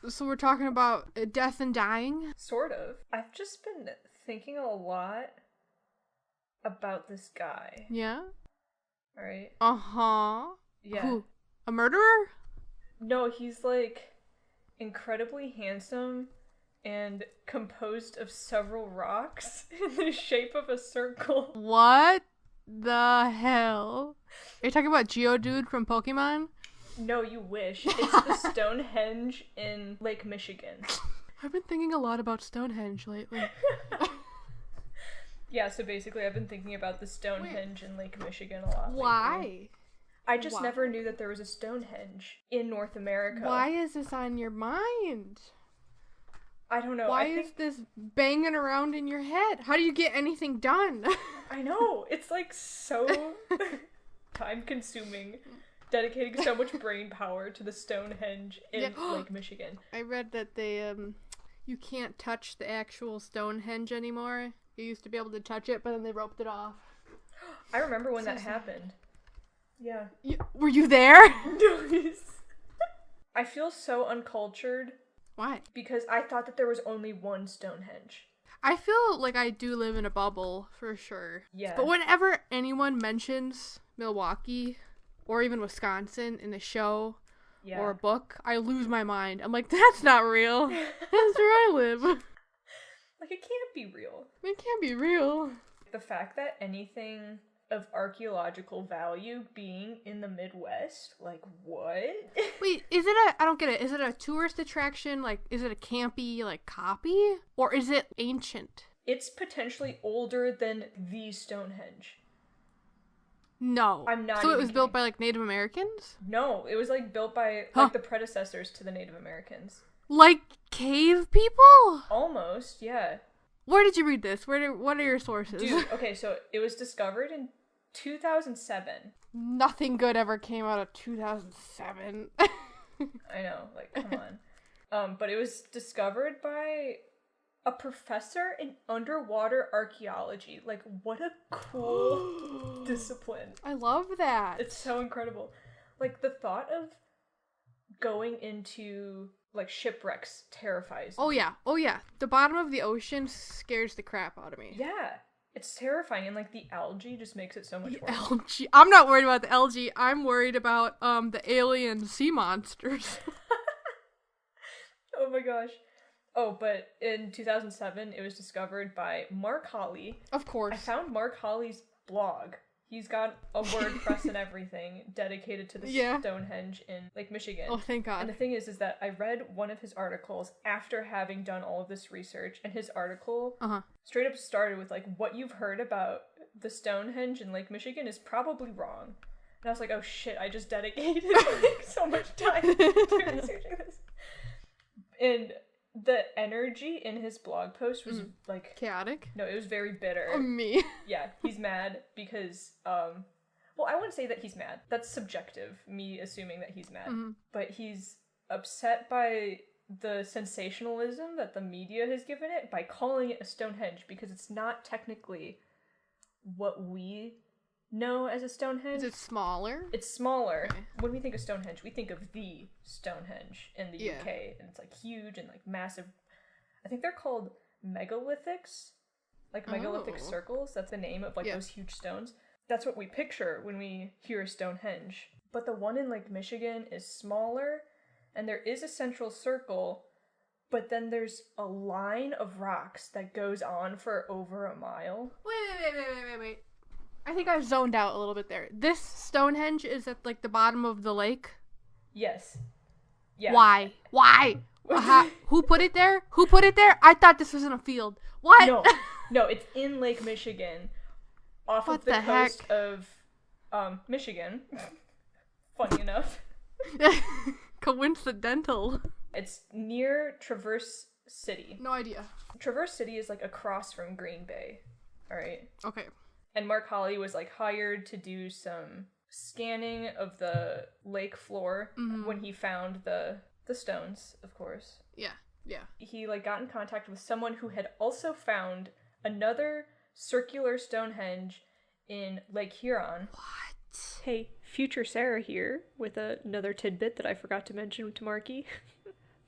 So we're talking about death and dying? Sort of. I've just been thinking a lot about this guy. Yeah? Alright? Uh-huh. Yeah. Who? A murderer? No, he's like incredibly handsome and composed of several rocks in the shape of a circle. What the hell? Are you talking about Geodude from Pokemon? No, you wish. It's the Stonehenge in Lake Michigan. I've been thinking a lot about Stonehenge lately. Yeah, so basically I've been thinking about the Stonehenge in Lake Michigan a lot. Why? Lately. I just never knew that there was a Stonehenge in North America. Why is this on your mind? I don't know. Why is this banging around in your head? How do you get anything done? I know. It's like so time consuming. Dedicating so much brain power to the Stonehenge in Lake Michigan. I read that they, you can't touch the actual Stonehenge anymore. You used to be able to touch it, but then they roped it off. I remember when that happened. Yeah. Were you there? I feel so uncultured. Why? Because I thought that there was only one Stonehenge. I feel like I do live in a bubble, for sure. Yeah. But whenever anyone mentions Milwaukee, or even Wisconsin in a show or a book, I lose my mind. I'm like, that's not real. That's where I live. Like, it can't be real. It can't be real. The fact that anything of archaeological value being in the Midwest, like, what? Wait, I don't get it. Is it a tourist attraction? Like, is it a campy, like, copy? Or is it ancient? It's potentially older than the Stonehenge. No. I'm not. So it was built by, like, Native Americans? No, it was, like, built by, like, the predecessors to the Native Americans. Like cave people? Almost, yeah. Where did you read this? What are your sources? Dude, okay, so it was discovered in 2007. Nothing good ever came out of 2007. I know, like, come on. But it was discovered by a professor in underwater archaeology. Like, what a cool discipline. I love that. It's so incredible. Like, the thought of going into, like, shipwrecks terrifies me. Oh yeah. The bottom of the ocean scares the crap out of me. Yeah. It's terrifying, and, like, the algae just makes it so much worse. Algae. I'm not worried about the algae. I'm worried about, the alien sea monsters. Oh my gosh. Oh, but in 2007, it was discovered by Mark Hawley. Of course. I found Mark Hawley's blog. He's got a WordPress and everything dedicated to the Stonehenge in Lake Michigan. Oh, thank God. And the thing is that I read one of his articles after having done all of this research, and his article straight up started with, like, what you've heard about the Stonehenge in Lake Michigan is probably wrong. And I was like, oh shit, I just dedicated like, so much time to researching this. And the energy in his blog post was like chaotic. No, it was very bitter. Me. Yeah, he's mad because well, I wouldn't say that he's mad. That's subjective, me assuming that he's mad. But he's upset by the sensationalism that the media has given it by calling it a Stonehenge because it's not technically what we know as a Stonehenge. Is it smaller? It's smaller. Okay. When we think of Stonehenge, we think of the Stonehenge in the UK, and it's like huge and like massive. I think they're called megalithics, like megalithic circles. That's the name of like those huge stones. That's what we picture when we hear Stonehenge. But the one in Lake Michigan is smaller, and there is a central circle, but then there's a line of rocks that goes on for over a mile. Wait. I think I zoned out a little bit there. This Stonehenge is at, like, the bottom of the lake? Yes. Yeah. Why? Who put it there? I thought this was in a field. What? No, it's in Lake Michigan, off of the coast of Michigan. Funny enough. Coincidental. It's near Traverse City. No idea. Traverse City is like across from Green Bay. All right. Okay. And Mark Hawley was like hired to do some scanning of the lake floor when he found the stones, of course. Yeah. He like got in contact with someone who had also found another circular Stonehenge in Lake Huron. What? Hey, future Sarah here with another tidbit that I forgot to mention to Marky.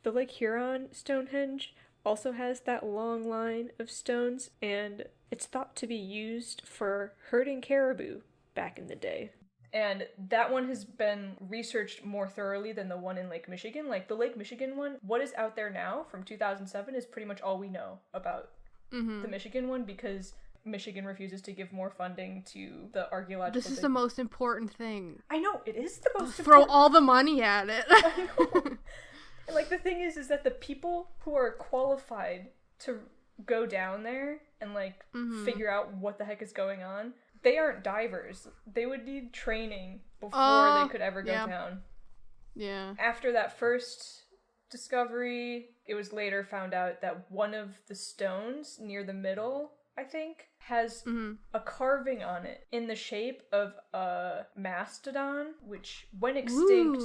The Lake Huron Stonehenge also has that long line of stones, and it's thought to be used for herding caribou back in the day. And that one has been researched more thoroughly than the one in Lake Michigan. Like, the Lake Michigan one, what is out there now from 2007 is pretty much all we know about the Michigan one, because Michigan refuses to give more funding to the archaeological... This is the most important thing. I know, it is the most important. Throw all the money at it. I know. And, like, the thing is that the people who are qualified to go down there and, like, figure out what the heck is going on, they aren't divers. They would need training before they could ever go down. Yeah. After that first discovery, it was later found out that one of the stones near the middle, I think, has a carving on it in the shape of a mastodon, which went extinct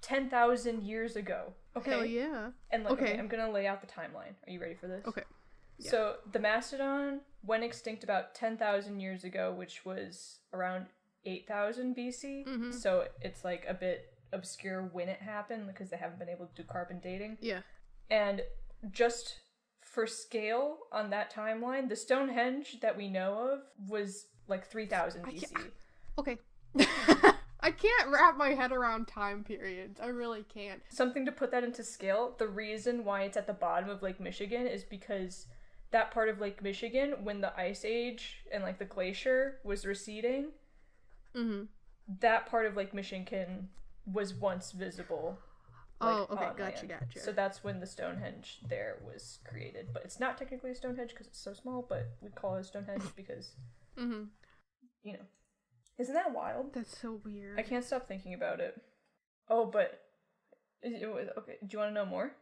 10,000 years ago. Okay. Hell yeah. And look, okay, I'm gonna lay out the timeline. Are you ready for this? Okay. Yeah. So the mastodon went extinct about 10,000 years ago, which was around 8,000 BC. So it's like a bit obscure when it happened because they haven't been able to do carbon dating. Yeah. And just for scale on that timeline, the Stonehenge that we know of was like 3,000 BC. Okay. I can't wrap my head around time periods. I really can't. Something to put that into scale, the reason why it's at the bottom of Lake Michigan is because that part of Lake Michigan, when the Ice Age and, like, the glacier was receding, that part of Lake Michigan was once visible. Like, gotcha. So that's when the Stonehenge there was created. But it's not technically a Stonehenge because it's so small, but we call it a Stonehenge because, you know. Isn't that wild? That's so weird. I can't stop thinking about it. Oh, but... Okay, do you want to know more?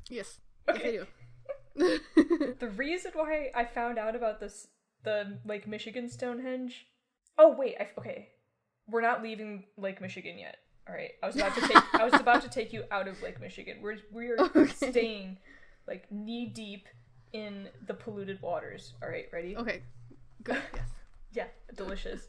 Yes. Okay. Yes, I do. The reason why I found out about the Lake Michigan Stonehenge... Oh, wait, okay. We're not leaving Lake Michigan yet. Alright, I was about to take you out of Lake Michigan. We're staying, like, knee deep in the polluted waters. Alright, ready? Okay. Good, yes. Yeah, delicious.